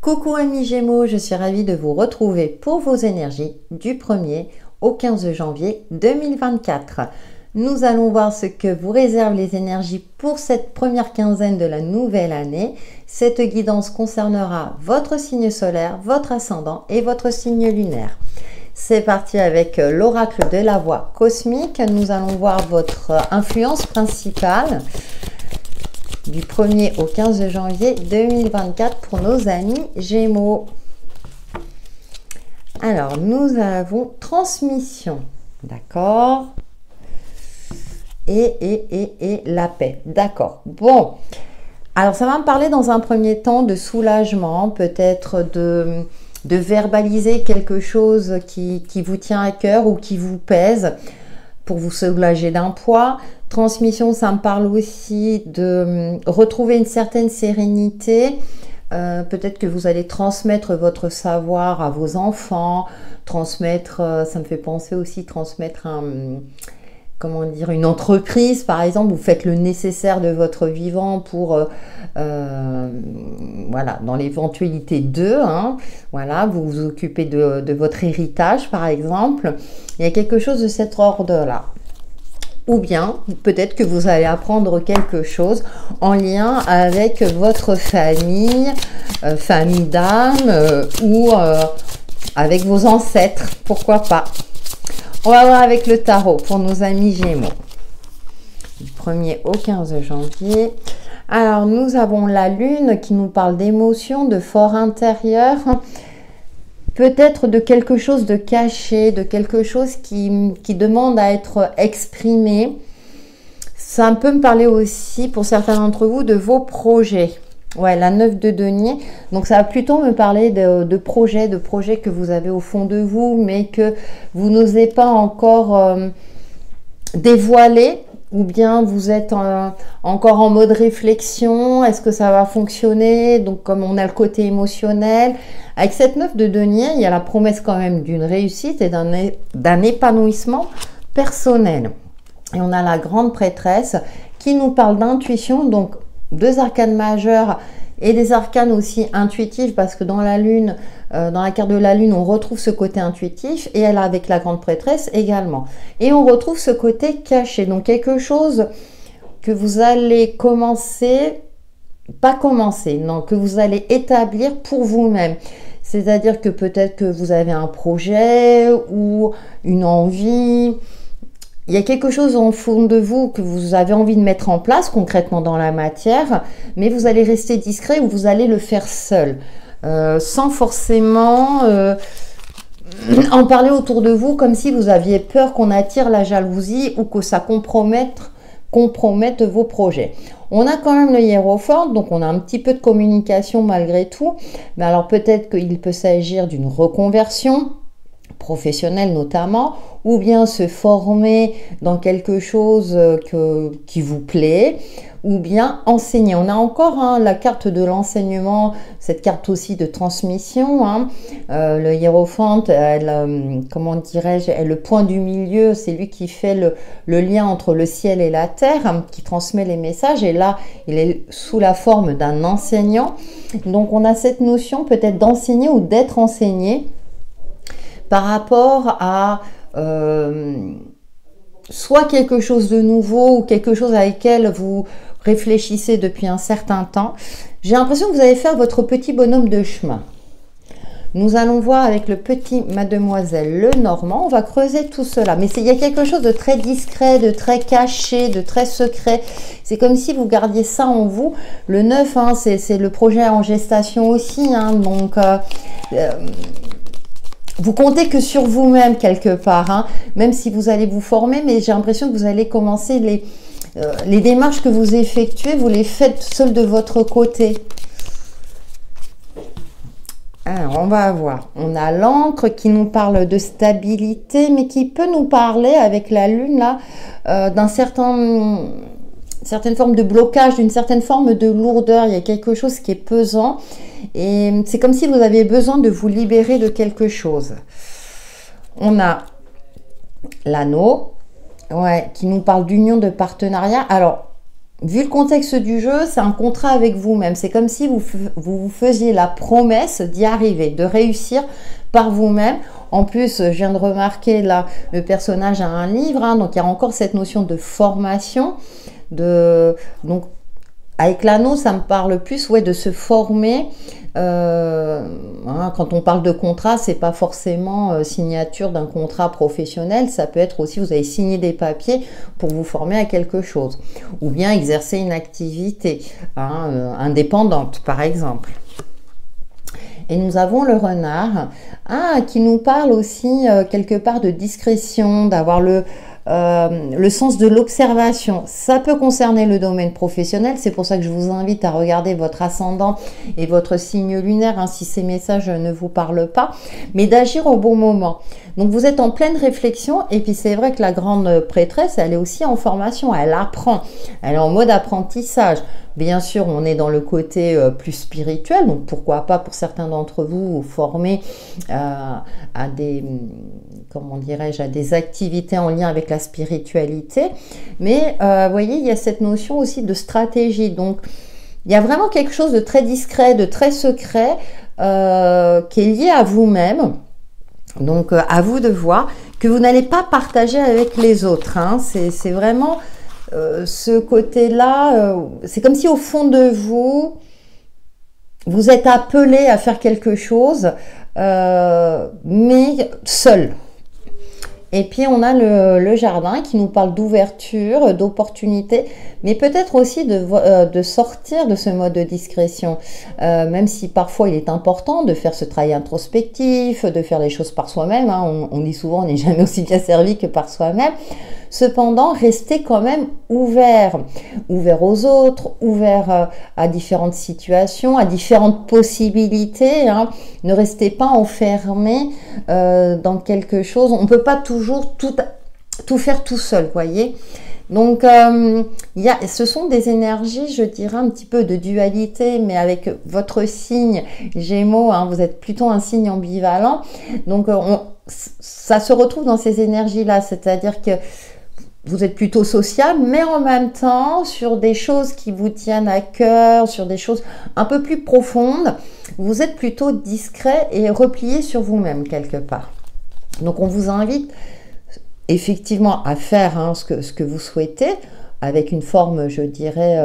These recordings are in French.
Coucou amis Gémeaux, je suis ravie de vous retrouver pour vos énergies du 1er au 15 janvier 2024. Nous allons voir ce que vous réservent les énergies pour cette première quinzaine de la nouvelle année. Cette guidance concernera votre signe solaire, votre ascendant et votre signe lunaire. C'est parti avec l'oracle de la voix cosmique. Nous allons voir votre influence principale du 1er au 15 janvier 2024 pour nos amis Gémeaux. Alors, nous avons transmission, d'accord, et la paix, d'accord. Bon, alors ça va me parler dans un premier temps de soulagement, peut-être de verbaliser quelque chose qui vous tient à cœur ou qui vous pèse pour vous soulager d'un poids. Transmission, ça me parle aussi de retrouver une certaine sérénité. Peut-être que vous allez transmettre votre savoir à vos enfants, transmettre, ça me fait penser aussi, transmettre une entreprise, par exemple. Vous faites le nécessaire de votre vivant pour, voilà, dans l'éventualité d'eux, hein, voilà, vous vous occupez de votre héritage, par exemple. Il y a quelque chose de cet ordre-là. Ou bien, peut-être que vous allez apprendre quelque chose en lien avec votre famille, famille d'âme, ou avec vos ancêtres, pourquoi pas. On va voir avec le tarot pour nos amis Gémeaux. Du 1er au 15 janvier. Alors, nous avons la lune qui nous parle d'émotions, de fort intérieur. Peut-être de quelque chose de caché, de quelque chose qui demande à être exprimé. Ça peut me parler aussi, pour certains d'entre vous, de vos projets. Ouais, la 9 de denier. Donc, ça va plutôt me parler de projets que vous avez au fond de vous, mais que vous n'osez pas encore dévoiler. Ou bien vous êtes encore en mode réflexion, est-ce que ça va fonctionner? Donc comme on a le côté émotionnel, avec cette 9 de denier, il y a la promesse quand même d'une réussite et d'un épanouissement personnel. Et on a la grande prêtresse qui nous parle d'intuition, donc deux arcanes majeures et des arcanes aussi intuitifs, parce que dans la lune, dans la carte de la lune, on retrouve ce côté intuitif, et elle avec la grande prêtresse également. Et on retrouve ce côté caché, donc quelque chose que vous allez que vous allez établir pour vous-même. C'est-à-dire que peut-être que vous avez un projet ou une envie. Il y a quelque chose en fond de vous que vous avez envie de mettre en place concrètement dans la matière, mais vous allez rester discret ou vous allez le faire seul, sans forcément en parler autour de vous, comme si vous aviez peur qu'on attire la jalousie ou que ça compromette vos projets. On a quand même le hiérophante, donc on a un petit peu de communication malgré tout, mais alors peut-être qu'il peut s'agir d'une reconversion professionnel notamment, ou bien se former dans quelque chose qui vous plaît, ou bien enseigner. On a encore la carte de l'enseignement, cette carte aussi de transmission. Le hiérophante, comment dirais-je, est le point du milieu, c'est lui qui fait le lien entre le ciel et la terre, qui transmet les messages, et là, il est sous la forme d'un enseignant. Donc, on a cette notion peut-être d'enseigner ou d'être enseigné, par rapport à soit quelque chose de nouveau ou quelque chose avec lequel vous réfléchissez depuis un certain temps. J'ai l'impression que vous allez faire votre petit bonhomme de chemin. Nous allons voir avec le petit Mademoiselle Lenormand. On va creuser tout cela. Mais il y a quelque chose de très discret, de très caché, de très secret. C'est comme si vous gardiez ça en vous. Le 9, c'est le projet en gestation aussi. Donc... vous comptez que sur vous-même quelque part, même si vous allez vous former, mais j'ai l'impression que vous allez commencer les démarches que vous effectuez, vous les faites seul de votre côté. Alors, on va voir. On a l'encre qui nous parle de stabilité, mais qui peut nous parler avec la lune là d'un certaine forme de blocage, d'une certaine forme de lourdeur. Il y a quelque chose qui est pesant. Et c'est comme si vous aviez besoin de vous libérer de quelque chose. On a l'anneau, qui nous parle d'union, de partenariat. Alors, vu le contexte du jeu, c'est un contrat avec vous-même. C'est comme si vous faisiez la promesse d'y arriver, de réussir par vous-même. En plus, je viens de remarquer là, le personnage a un livre, hein, donc il y a encore cette notion de formation. Donc, avec l'anneau, ça me parle plus de se former. Quand on parle de contrat, c'est pas forcément signature d'un contrat professionnel, ça peut être aussi vous avez signé des papiers pour vous former à quelque chose, ou bien exercer une activité indépendante par exemple. Et nous avons le renard qui nous parle aussi quelque part de discrétion, d'avoir le sens de l'observation. Ça peut concerner le domaine professionnel, c'est pour ça que je vous invite à regarder votre ascendant et votre signe lunaire, hein, si ces messages ne vous parlent pas, mais d'agir au bon moment. Donc vous êtes en pleine réflexion, et puis c'est vrai que la grande prêtresse, elle est aussi en formation, elle apprend, elle est en mode apprentissage. Bien sûr, on est dans le côté plus spirituel, donc pourquoi pas pour certains d'entre vous former à des, comment dirais-je, à des activités en lien avec la spiritualité. Mais vous voyez, il y a cette notion aussi de stratégie. Donc, il y a vraiment quelque chose de très discret, de très secret qui est lié à vous-même. Donc, à vous de voir que vous n'allez pas partager avec les autres. Hein. C'est vraiment ce côté-là. C'est comme si au fond de vous, vous êtes appelé à faire quelque chose, mais seul. Et puis, on a le jardin qui nous parle d'ouverture, d'opportunité, mais peut-être aussi de sortir de ce mode de discrétion. Même si parfois, il est important de faire ce travail introspectif, de faire les choses par soi-même. Hein. On dit souvent, on n'est jamais aussi bien servi que par soi-même. Cependant, restez quand même ouvert aux autres, ouvert à différentes situations, à différentes possibilités. Hein. Ne restez pas enfermé dans quelque chose. On ne peut pas toujours tout faire tout seul, voyez. Donc, ce sont des énergies, je dirais, un petit peu de dualité, mais avec votre signe Gémeaux, hein, vous êtes plutôt un signe ambivalent. Donc, ça se retrouve dans ces énergies-là, c'est-à-dire que vous êtes plutôt sociable, mais en même temps, sur des choses qui vous tiennent à cœur, sur des choses un peu plus profondes, vous êtes plutôt discret et replié sur vous-même quelque part. Donc, on vous invite effectivement à faire ce que vous souhaitez, avec une forme, je dirais,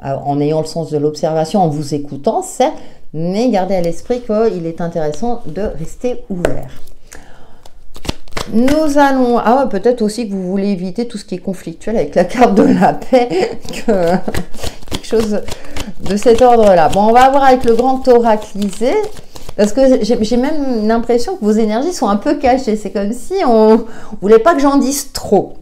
en ayant le sens de l'observation, en vous écoutant, certes, mais gardez à l'esprit qu'il est intéressant de rester ouvert. Nous allons... peut-être aussi que vous voulez éviter tout ce qui est conflictuel avec la carte de la paix, quelque chose de cet ordre-là. Bon, on va voir avec le grand oraclisé, parce que j'ai même l'impression que vos énergies sont un peu cachées. C'est comme si on ne voulait pas que j'en dise trop.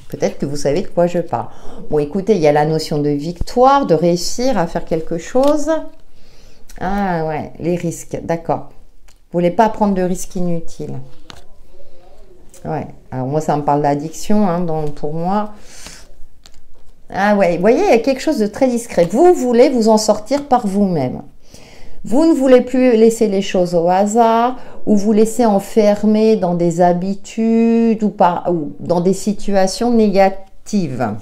Peut-être que vous savez de quoi je parle. Bon, écoutez, il y a la notion de victoire, de réussir à faire quelque chose. Ah ouais, les risques, d'accord. Vous ne voulez pas prendre de risques inutiles. Ouais, alors moi ça me parle d'addiction, hein, pour moi. Ah ouais, vous voyez, il y a quelque chose de très discret. Vous voulez vous en sortir par vous-même. Vous ne voulez plus laisser les choses au hasard, ou vous laisser enfermer dans des habitudes ou dans des situations négatives.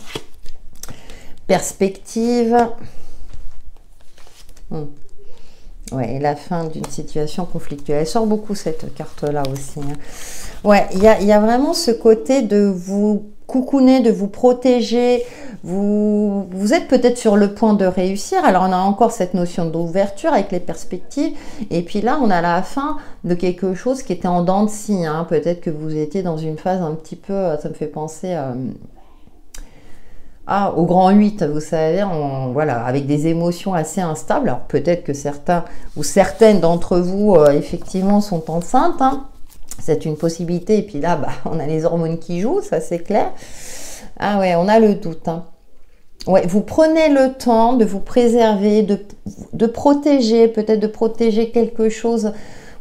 Perspective. Ouais, et la fin d'une situation conflictuelle. Elle sort beaucoup cette carte-là aussi. Hein. Ouais, il y a vraiment ce côté de vous coucouner, de vous protéger. Vous êtes peut-être sur le point de réussir. Alors, on a encore cette notion d'ouverture avec les perspectives. Et puis là, on a la fin de quelque chose qui était en dents de scie. Hein. Peut-être que vous étiez dans une phase un petit peu... Ça me fait penser... au grand 8, vous savez, voilà, avec des émotions assez instables. Alors peut-être que certains ou certaines d'entre vous, effectivement, sont enceintes. Hein. C'est une possibilité. Et puis là, on a les hormones qui jouent, ça c'est clair. Ah ouais, on a le doute. Hein. Ouais, vous prenez le temps de vous préserver, de protéger, peut-être de protéger quelque chose.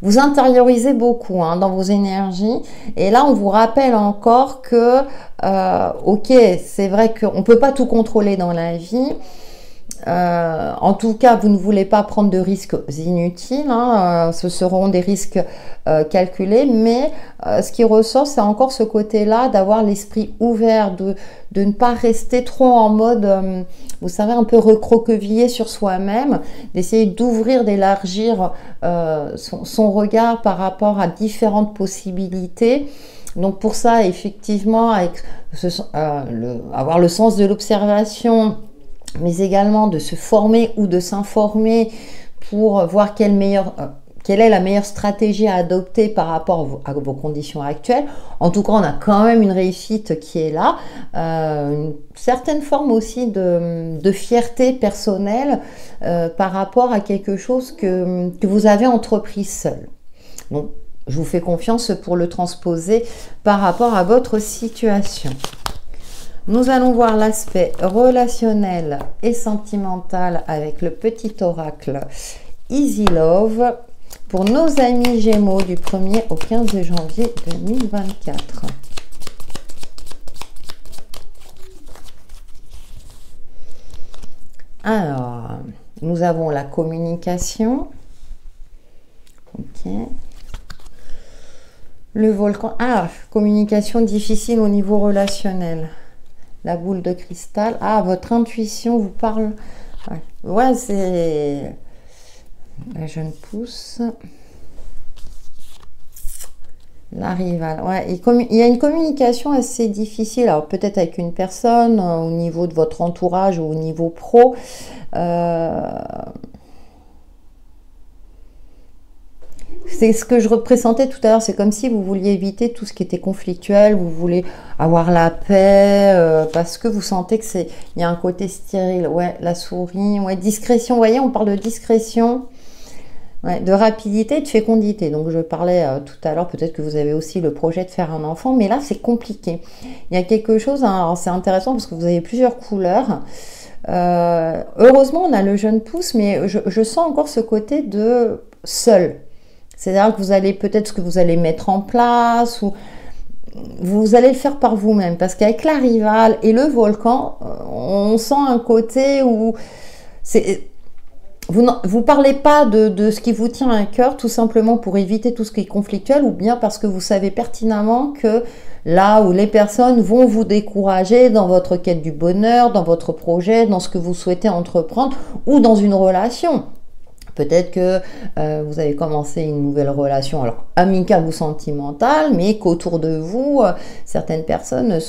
Vous intériorisez beaucoup dans vos énergies. Et là, on vous rappelle encore que, ok, c'est vrai qu'on ne peut pas tout contrôler dans la vie. En tout cas, vous ne voulez pas prendre de risques inutiles, hein, ce seront des risques calculés, mais ce qui ressort, c'est encore ce côté-là, d'avoir l'esprit ouvert, de ne pas rester trop en mode, vous savez, un peu recroquevillé sur soi-même, d'essayer d'ouvrir, d'élargir son regard par rapport à différentes possibilités. Donc pour ça, effectivement, avoir le sens de l'observation, mais également de se former ou de s'informer pour voir quelle est la meilleure stratégie à adopter par rapport à vos conditions actuelles. En tout cas, on a quand même une réussite qui est là, une certaine forme aussi de fierté personnelle par rapport à quelque chose que vous avez entrepris seul. Donc, je vous fais confiance pour le transposer par rapport à votre situation. Nous allons voir l'aspect relationnel et sentimental avec le petit oracle Easy Love pour nos amis Gémeaux du 1er au 15 janvier 2024. Alors, nous avons la communication. Ok. Le volcan. Ah, communication difficile au niveau relationnel. La boule de cristal. Ah, votre intuition vous parle. Ouais, c'est la jeune pousse. La rivale. Ouais, il y a une communication assez difficile. Alors, peut-être avec une personne, au niveau de votre entourage ou au niveau pro. C'est ce que je représentais tout à l'heure, c'est comme si vous vouliez éviter tout ce qui était conflictuel, vous voulez avoir la paix, parce que vous sentez que il y a un côté stérile. Ouais, la souris, ouais, discrétion, vous voyez, on parle de discrétion, ouais, de rapidité, de fécondité. Donc je parlais tout à l'heure, peut-être que vous avez aussi le projet de faire un enfant, mais là c'est compliqué. Il y a quelque chose, hein, c'est intéressant parce que vous avez plusieurs couleurs. Heureusement, on a le jeune pouce, mais je sens encore ce côté de seul. C'est-à-dire que vous allez peut-être ce que vous allez mettre en place ou vous allez le faire par vous-même. Parce qu'avec la rivale et le volcan, on sent un côté où vous parlez pas de ce qui vous tient à cœur tout simplement pour éviter tout ce qui est conflictuel ou bien parce que vous savez pertinemment que là où les personnes vont vous décourager dans votre quête du bonheur, dans votre projet, dans ce que vous souhaitez entreprendre ou dans une relation. Peut-être que vous avez commencé une nouvelle relation, alors amicale ou sentimentale, mais qu'autour de vous, certaines personnes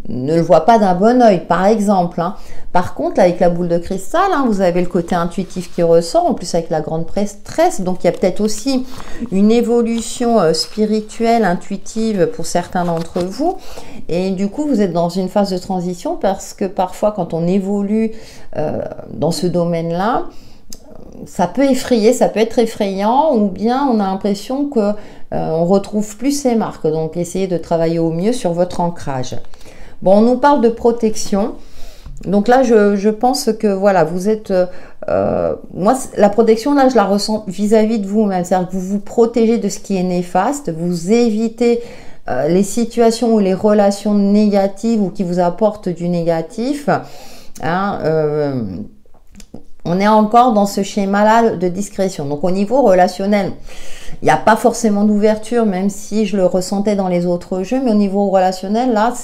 ne le voient pas d'un bon œil, par exemple. Hein. Par contre, avec la boule de cristal, hein, vous avez le côté intuitif qui ressort, en plus avec la grande prêtresse, donc il y a peut-être aussi une évolution spirituelle, intuitive pour certains d'entre vous, et du coup, vous êtes dans une phase de transition parce que parfois, quand on évolue dans ce domaine-là, ça peut effrayer, ça peut être effrayant, ou bien on a l'impression que on retrouve plus ses marques. Donc, essayez de travailler au mieux sur votre ancrage. Bon, on nous parle de protection. Donc là, je pense que voilà, vous êtes... moi, la protection, là, je la ressens vis-à-vis de vous-même. C'est-à-dire que vous vous protégez de ce qui est néfaste, vous évitez les situations ou les relations négatives ou qui vous apportent du négatif. Hein, on est encore dans ce schéma-là de discrétion. Donc, au niveau relationnel, il n'y a pas forcément d'ouverture, même si je le ressentais dans les autres jeux. Mais au niveau relationnel, là,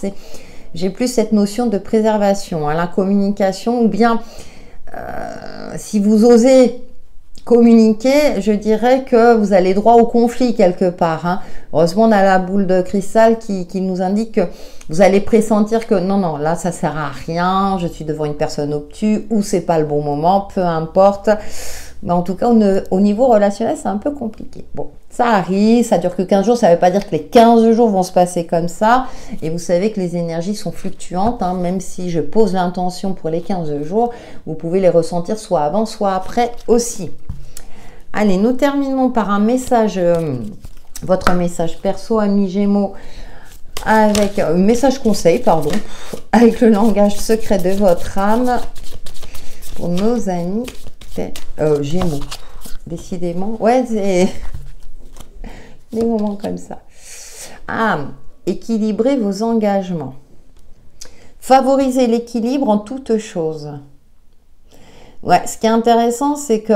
j'ai plus cette notion de préservation, hein, la communication. Ou bien, si vous osez communiquer, je dirais que vous allez droit au conflit quelque part. Hein. Heureusement, on a la boule de cristal qui nous indique que vous allez pressentir que non, là, ça sert à rien, je suis devant une personne obtuse ou c'est pas le bon moment, peu importe. Mais en tout cas, au niveau relationnel, c'est un peu compliqué. Bon, ça arrive, ça dure que 15 jours, ça ne veut pas dire que les 15 jours vont se passer comme ça. Et vous savez que les énergies sont fluctuantes, hein, même si je pose l'intention pour les 15 jours, vous pouvez les ressentir soit avant, soit après aussi. Allez, nous terminons par un message, votre message perso, amis Gémeaux, avec message conseil, pardon, avec le langage secret de votre âme pour nos amis Gémeaux. Décidément, ouais, c'est des moments comme ça. Ah, équilibrer vos engagements. Favorisez l'équilibre en toutes choses. Ouais, ce qui est intéressant, c'est que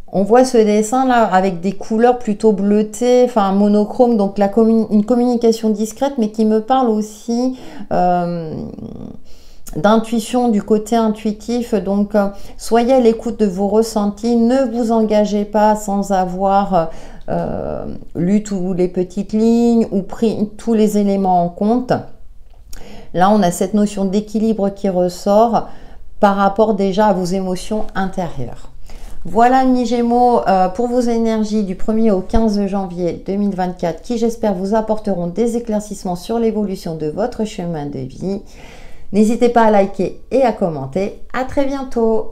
on voit ce dessin là avec des couleurs plutôt bleutées, enfin monochrome, donc une communication discrète, mais qui me parle aussi d'intuition, du côté intuitif. Donc soyez à l'écoute de vos ressentis, ne vous engagez pas sans avoir lu toutes les petites lignes ou pris tous les éléments en compte. Là, on a cette notion d'équilibre qui ressort par rapport déjà à vos émotions intérieures. Voilà mes Gémeaux pour vos énergies du 1er au 15 janvier 2024 qui j'espère vous apporteront des éclaircissements sur l'évolution de votre chemin de vie. N'hésitez pas à liker et à commenter. À très bientôt.